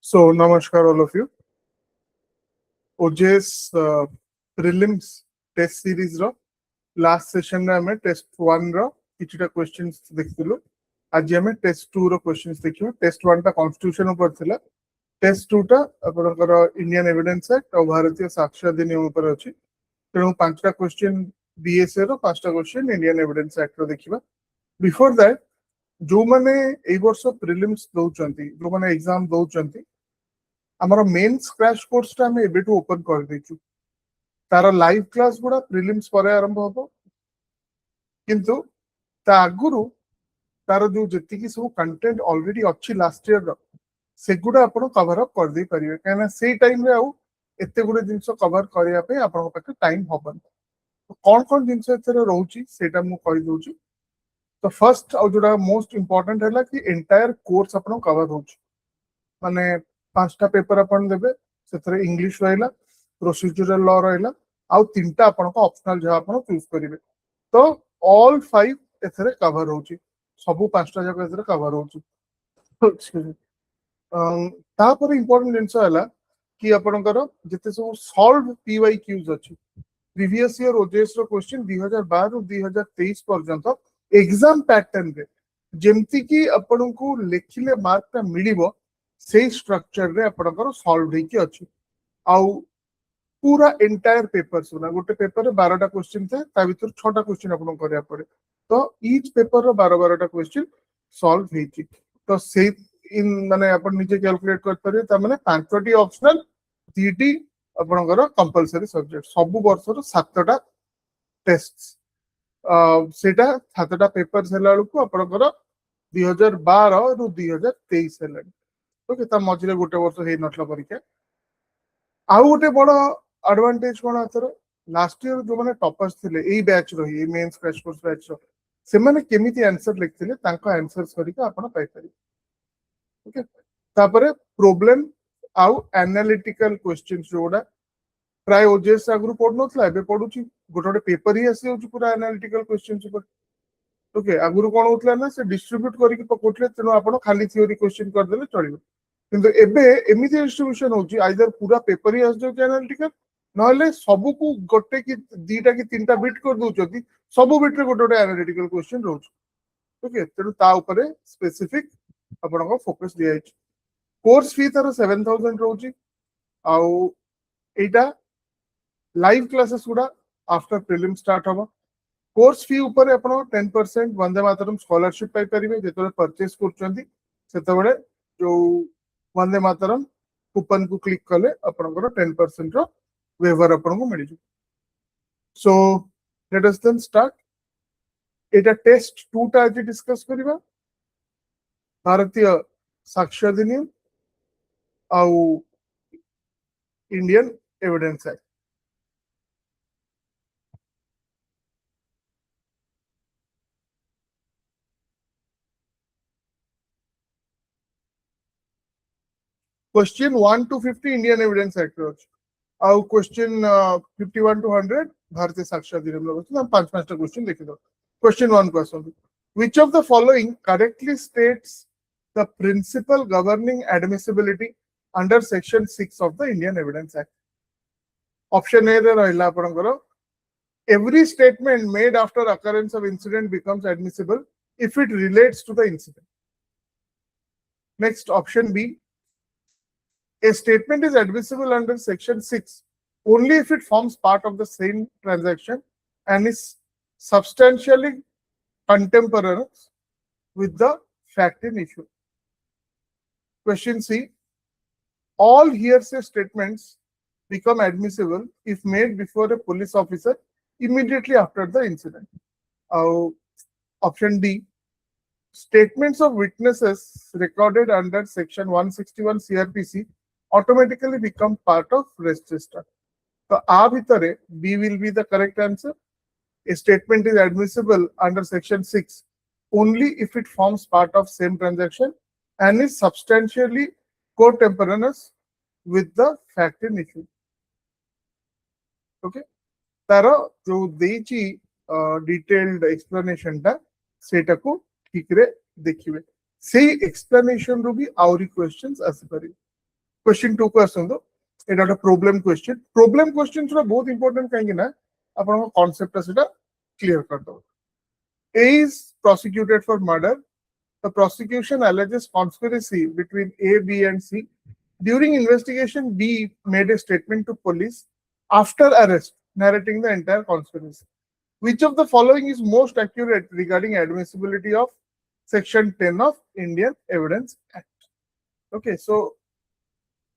So, namaskar all of you. OJS prelims test series ro last session रे हमें test 1 रो किछटा questions देखिलु. आज हमें test 2 रो questions देखियो. Test 1 टा constitution ऊपर थिला. Test 2 टा आपनकर Indian Evidence Act और भारतीय साक्ष्य अधिनियम ऊपर अछि. तेणु पांचटा question BSA रो पांचटा question Indian Evidence Act रो देखिबा. Before that जो माने ए वर्ष prelims दउचंती, जो माने एग्जाम दउचंती, आमर मेन्स क्रैश कोर्स टा हमें एबेटू ओपन कर देचु. तार लाइव क्लास गुडा प्रिलिम्स परे आरंभ होबो, किंतु ता आगुरु तार जो जति की सब कंटेंट ऑलरेडी अच्छी लास्ट ईयर रो सेगुडा आपण कवर अप कर दे परिवे, काना से टाइम रे आउ एते गुडे जिंस कवर करिया पे आपण पाखे टाइम होबन. तो कोन जिंस एथरे रहउची सेटा मु कहि दोची. तो फर्स्ट और जोडा मोस्ट इंपोर्टेंट हैला कि एंटायर कोर्स आपण कवर होची. माने पांचटा पेपर अपन देबे, सेथरे इंग्लिश रहला, प्रोसीजरल लॉ रहला, आउ तीनटा अपन को ऑप्शनल जहा अपन चूज करिवे. तो ऑल 5 एथरे कवर होची, सबु पांचटा जगह एथरे कवर होची. तापर इंपोर्टेंट जिंस हैला कि आपनकर जते सब सॉल्व पीवाईक्यूज अछि, प्रीवियस ईयर ओजेएस रो क्वेश्चन 2012 रो 2023 पर्यंत एग्जाम पैटर्न रे जेमति कि आपन को लेखिले मार्क ता मिलिबो से स्ट्रक्चर रे आपनकर सॉल्व हे कि अछि. आउ पूरा एंटायर पेपर सुना गोटे पेपर रे 12 टा क्वेश्चन थे, ता भीतर 6 टा क्वेश्चन आपन करिया पड़े. तो ईच पेपर रो 12 टा क्वेश्चन सॉल्व हे कि. तो से इन माने आपन निजे कैलकुलेट कर परिए, ता माने 5टी ऑप्शनल, 3टी आपनकर कंपलसरी सब्जेक्ट, सब वर्ष रो 7 टा टेस्ट्स. सेटा 7 टा पेपर्स हेला को आपनकर 2012 रो 2023 हेला. ओके, ता मझिले गोटे वर्ष हे नथला परीक्षा. आउ गोटे बड़ एडवांटेज कोन आथर, लास्ट ईयर जो माने टॉपर्स थिले एई बैच रो, ए मेंस क्रैश कोर्स बैच रो, से माने केमिति आंसर लिखथिले तांको आंसर्स करिक आपण पाइ पारि. ओके, तापरे प्रॉब्लम आउ एनालिटिकल क्वेश्चंस जोडा प्राय ओजेएस आगु पढ नथला, एबे पढुची. गोटे गोटे पेपर ही आसी होची पूरा एनालिटिकल क्वेश्चंस ऊपर. ओके, आगु कोन होतला ना से डिस्ट्रीब्यूट करिक पकोटले, तेनो आपण खाली थ्योरी क्वेश्चन कर देले चलिबो. किंतु एबे एमिति डिस्ट्रीब्यूशन होची, आइदर पूरा पेपर ही आस जो एनालिटिकल, नहले सबु को गोटे की दीटा की तीनटा बिट कर दोचती, सबु बिट रे गोटे गोटे एनालिटिकल क्वेश्चन रहउची. ओके, तेनु ता ऊपर स्पेसिफिक आपण को फोकस दिया है. कोर्स फी तार 7000 रहउची. आउ एटा लाइव क्लासेस गुडा आफ्टर प्रीलिम स्टार्ट होबो. कोर्स फी ऊपर आपण 10% वंदे मातरम स्कॉलरशिप पाइ परिबे. जेतले परचेस करचंती सेतबेले जो वंदे मातरम कूपन को क्लिक कले आपनकर 10% रो वेवर आपन को मिल. So let us then start. एटा टेस्ट 2 टा आज डिस्कस करिबा, भारतीय साक्ष्य अधिनियम आउ Indian evidence act. Question 1 to 50 Indian evidence act रो. आउ क्वेश्चन 51 to 100 भारतीय साक्ष्य अधिनियम रो. हम पांच पांचटा क्वेश्चन देखि दो. क्वेश्चन 1 को आसो. Which of the following correctly states the principle governing admissibility under section 6 of the Indian Evidence Act? Option A रे रहला आपनकर, every statement made after occurrence of incident becomes admissible if it relates to the incident. Next, option B, a statement is admissible under section 6 only if it forms part of the same transaction and is substantially contemporaneous with the fact in issue. Question C, all hearsay statements become admissible if made before a police officer immediately after the incident. Option D, statements of witnesses recorded under section 161 CRPC automatically become part of register. So A bhitare B will be the correct answer. A statement is admissible under section 6 only if it forms part of same transaction and is substantially contemporaneous with the fact in issue. Okay, तारो जो देची detailed explanation टा सेटा को ठीक रे देखिबे. से explanation रो भी आउरी questions आसी पारि. Question 2 को आसंदो एटा एक प्रॉब्लम क्वेश्चन थोड़ा बहुत इंपोर्टेंट कहीं ना आपन कांसेप्ट सेटा क्लियर कर दो. A is prosecuted for murder. The prosecution alleges conspiracy between A, B, and C. During investigation, B made a statement to police after arrest, narrating the entire conspiracy. Which of the following is most accurate regarding admissibility of Section 10 of Indian Evidence Act? Okay, so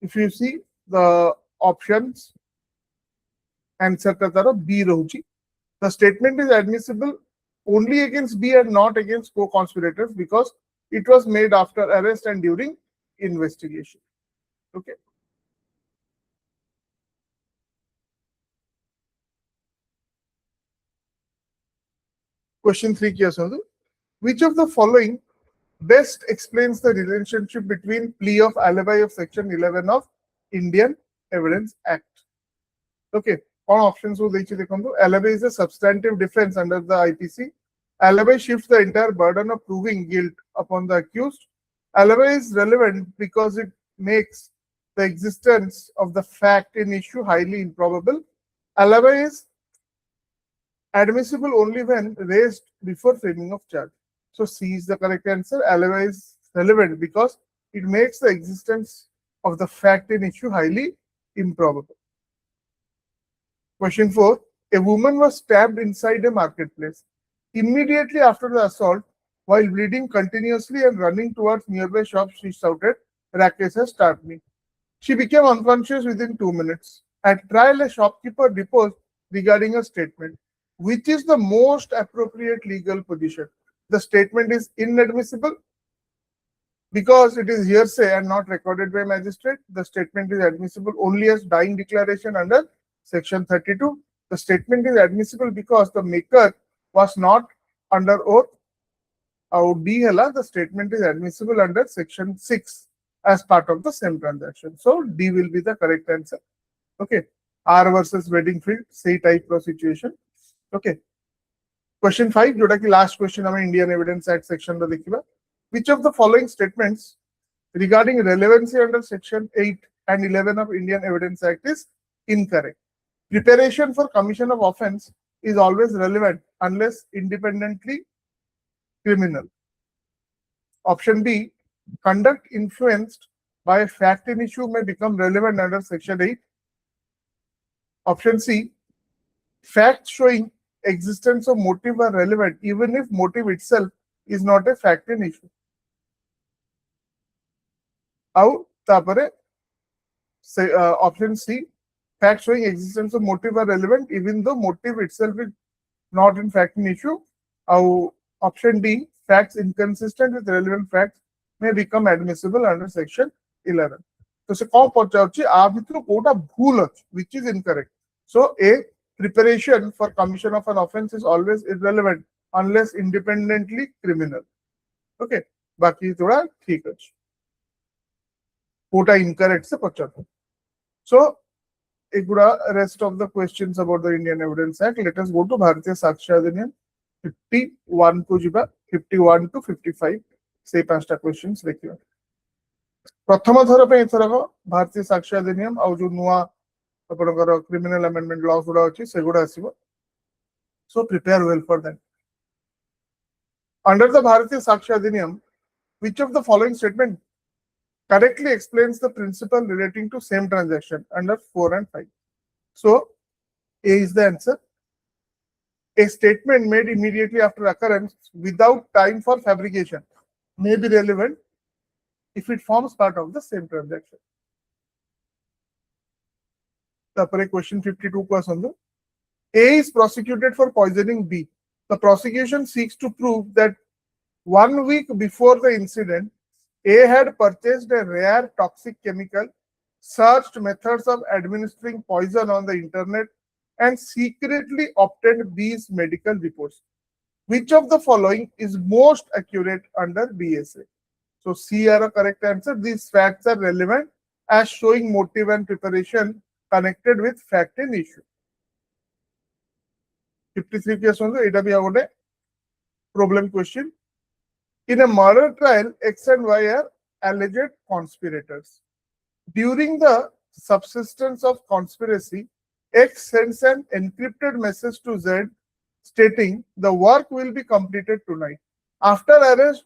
if you see the options, answer katara B rahuchi. The statement is admissible only against B and not against co-conspirators because it was made after arrest and during investigation. Okay. Question 3 ki asandu. Which of the following best explains the relationship between plea of alibi of Section 11 of Indian Evidence Act? Okay. All options will alibi is a substantive defense under the IPC. Alibi shifts the entire burden of proving guilt upon the accused. Alibi is relevant because it makes the existence of the fact in issue highly improbable. Alibi is admissible only when raised before framing of charge. So C is the correct answer. Alibi is relevant because it makes the existence of the fact in issue highly improbable. Question 4. A woman was stabbed inside a marketplace. Immediately after the assault, while bleeding continuously and running towards nearby shops, she shouted, "Rakesh has stabbed me." She became unconscious within 2 minutes. At trial, a shopkeeper deposed regarding her statement. Which is the most appropriate legal position? The statement is inadmissible because it is hearsay and not recorded by magistrate. The statement is admissible only as dying declaration under Section 32. The statement is admissible because the maker was not under oath. D hela, the statement is admissible under Section 6 as part of the same transaction. So D will be the correct answer. Okay. R versus wedding field, say type of situation. Okay. Question 5, जोटा कि last question हमें Indian Evidence Act section में देखिबा. Which of the following statements regarding relevancy under Section 8 and 11 of Indian Evidence Act is incorrect? Preparation for commission of offence is always relevant unless independently criminal. Option B, conduct influenced by a fact in issue may become relevant under Section 8. Option C, facts showing existence of motive are relevant even if motive itself is not a fact in issue. How? Option C, facts showing existence of motive are relevant even though motive itself is not in fact an issue. Option D, facts inconsistent with relevant facts may become admissible under Section 11. So se kon pachauchi a bhitru kota bhul ach which is incorrect. So A, preparation for commission of an offence is always irrelevant unless independently criminal. Okay, baki thoda theek ach. Kota incorrect se pachauchi. So rest of the questions about the Indian Evidence Act. Let us go to Bharatiya Sakshya Adhiniyam 51 को जिबा 51 to 55 से पांचटा questions देखिबा. प्रथम थर पे एथरक भारतीय साक्ष्य अधिनियम आ जो नुआ आपनकर क्रिमिनल अमेंडमेंट लॉ गुडा अछि से गुडा आसीबो. So prepare well for that. Under the भारतीय साक्ष्य अधिनियम, which of the following statement correctly explains the principle relating to same transaction under 4 and 5? So A is the answer. A statement made immediately after occurrence without time for fabrication may be relevant if it forms part of the same transaction. Question 52 को समझो. A is prosecuted for poisoning B. The prosecution seeks to prove that 1 week before the incident, A had purchased a rare toxic chemical, searched methods of administering poison on the internet, and secretly obtained B's medical reports. Which of the following is most accurate under BSA? So C are a correct answer. These facts are relevant as showing motive and preparation connected with fact and issue. 53 case on the AWA problem question. In a murder trial, X and Y are alleged conspirators. During the subsistence of conspiracy, X sends an encrypted message to Z stating the work will be completed tonight. After arrest,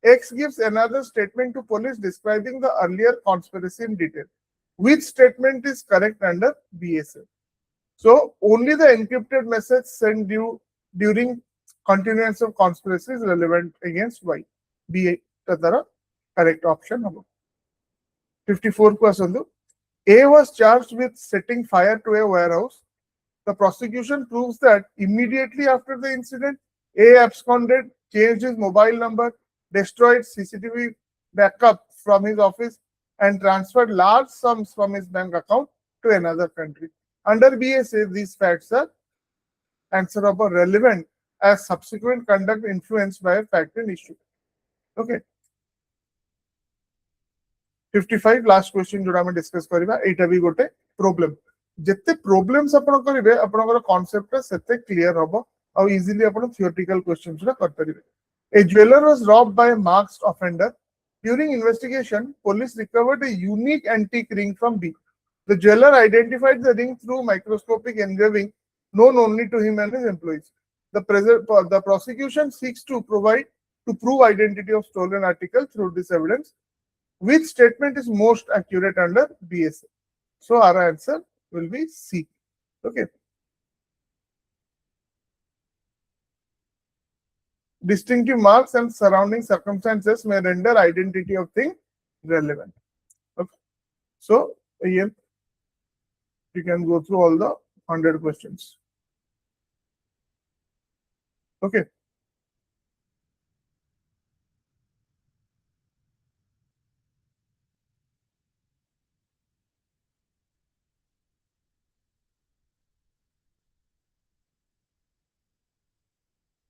X gives another statement to police describing the earlier conspiracy in detail. Which statement is correct under BSA? So only the encrypted message sent during continuance of conspiracy is relevant against Y. B the correct option. 54 question. A was charged with setting fire to a warehouse. The prosecution proves that immediately after the incident, A absconded, changed his mobile number, destroyed CCTV backup from his office, and transferred large sums from his bank account to another country. Under BSA, these facts are answerable relevant as subsequent conduct influenced by a fact and issue. Okay. 55 last question जोड़ा हम discuss करिबा एटा भी गोटे problem जत्ते problems आपण करिवे आपनकर concept सेते क्लियर होबो और इजीली आपण थियोरेटिकल क्वेश्चंस रा कर परिबे a jeweller was robbed by marked offender during investigation police recovered a unique antique ring from B the jeweller identified the ring through microscopic engraving known only to him and his employees the prosecution seeks to prove identity of stolen article through this evidence. Which statement is most accurate under BSA? So our answer will be C. Okay. Distinctive marks and surrounding circumstances may render identity of thing relevant. Okay. So here you can go through all the 100 questions. Okay.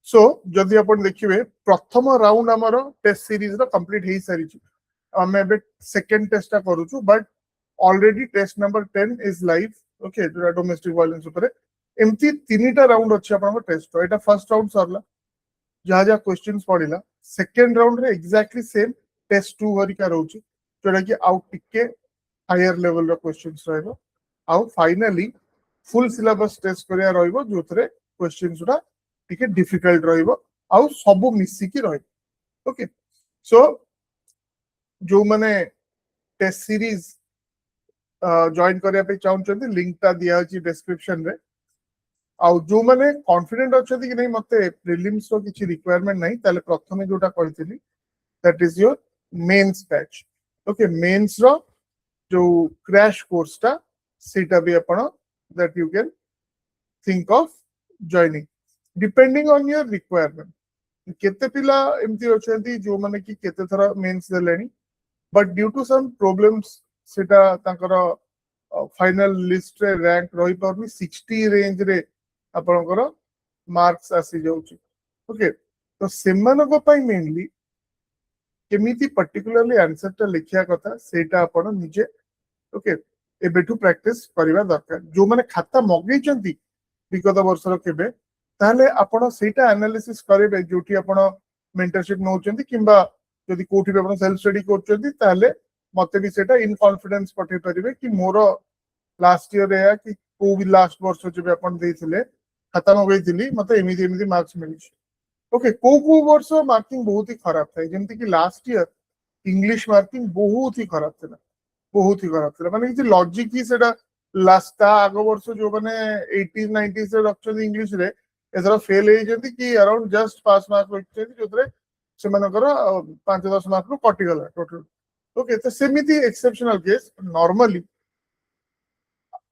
So जदि आपण देखिबे प्रथम round हमर test series रो complete हे सारी छि हमें बे सेकंड टेस्ट ता करू छु but already test number 10 is live okay जो डोमेस्टिक वायलेंस ऊपर एमती तीनटा राउंड अछि आपण टेस्ट एटा फर्स्ट राउंड सरला जहा जहा क्वेश्चंस पडिला सेकंड राउंड रे एग्जैक्टली सेम टेस्ट 2 हरिका रहउछि जोडा कि आउट टिके हायर लेवल रो क्वेश्चंस रहबो आउट फाइनली फुल सिलेबस टेस्ट करिया रहइबो जोथरे क्वेश्चंस उडा टिके डिफिकल्ट रहइबो आउ सब मिसी की रहइबो ओके सो जो माने टेस्ट सीरीज जॉइन करिया पे चाहun छथि लिंक ता दिया अछि डिस्क्रिप्शन रे आउ जो माने कॉन्फिडेंट अछथि कि नहीं मते प्रीलिम्स रो किछि रिक्वायरमेंट नहीं ताले प्रथमे जोटा कहितली that is your mains batch okay mains रो जो क्रैश कोर्स ता सेटा भी आपण that you can think of joining depending on your requirement केते पिला एमती अछथि जो माने कि केते थरा मेंस देलेनी but due to some problems सेटा तांकर फाइनल लिस्ट रे रैंक रही परनी 60 रेंज रे आपनकर मार्क्स आसी जाउची ओके तो सेमान को पई मेनली केमिति पर्टिकुलरली आंसर ता लिखिया कथा सेटा आपण निजे ओके एबेठू प्रैक्टिस करिवा दरकार जो माने खाता मगै चंती विगत वर्षर केबे ताले आपण सेटा एनालिसिस करेबे जोटी आपण मेंटरशिप नौचंती किंबा यदि कोठी पे आपण सेल्फ स्टडी करचंती ताले मते भी सेटा इन कॉन्फिडेंस पठे परिबे कि मोर लास्ट ईयर या कि को भी लास्ट वर्ष जे आपण देथिले खाता मगैथिली मते एमिति एमिति मार्क्स मिली ओके को वर्ष मार्किंग बहुत ही खराब था जेमति कि लास्ट ईयर इंग्लिश मार्किंग बहुत ही खराब था माने कि लॉजिक ही सेटा लास्ट आग वर्ष जो माने 80s 90s रे रखछन इंग्लिश रे एथरा फेल हे जंती कि अराउंड जस्ट पास मार्क रखछन जोतरे से मानकर 5-10 मार्क रो कटि गला टोटल ओके तो सेमिति एक्सेप्शनल केस नॉर्मली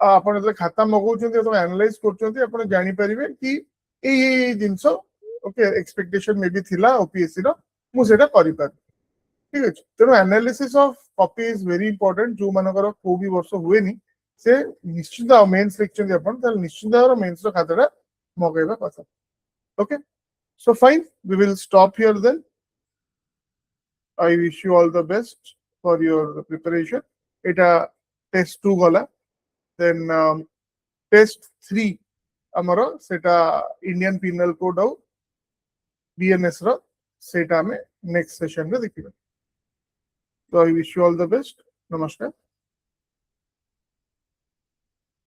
आपण जे खाता मगौचंती तो एनालाइज करचंती आपण जानि परिबे कि ए जिंसो ओके एक्सपेक्टेशन मे भी थिला ओपीएससी रो मु सेटा करि पार ठीक अछि तेनो analysis of copy is very important जो मानकर को भी वर्ष हुएनी से निश्चित मेंस लिखचंती आपण त निश्चित मेंस रो खाताटा मगैबा कथा okay so fine we will stop here then I wish you all the best for your preparation eta test 2 gala then test 3 amaro seta Indian penal code au BNS ro seta ame next session re dekhiba so I wish you all the best नमस्कार।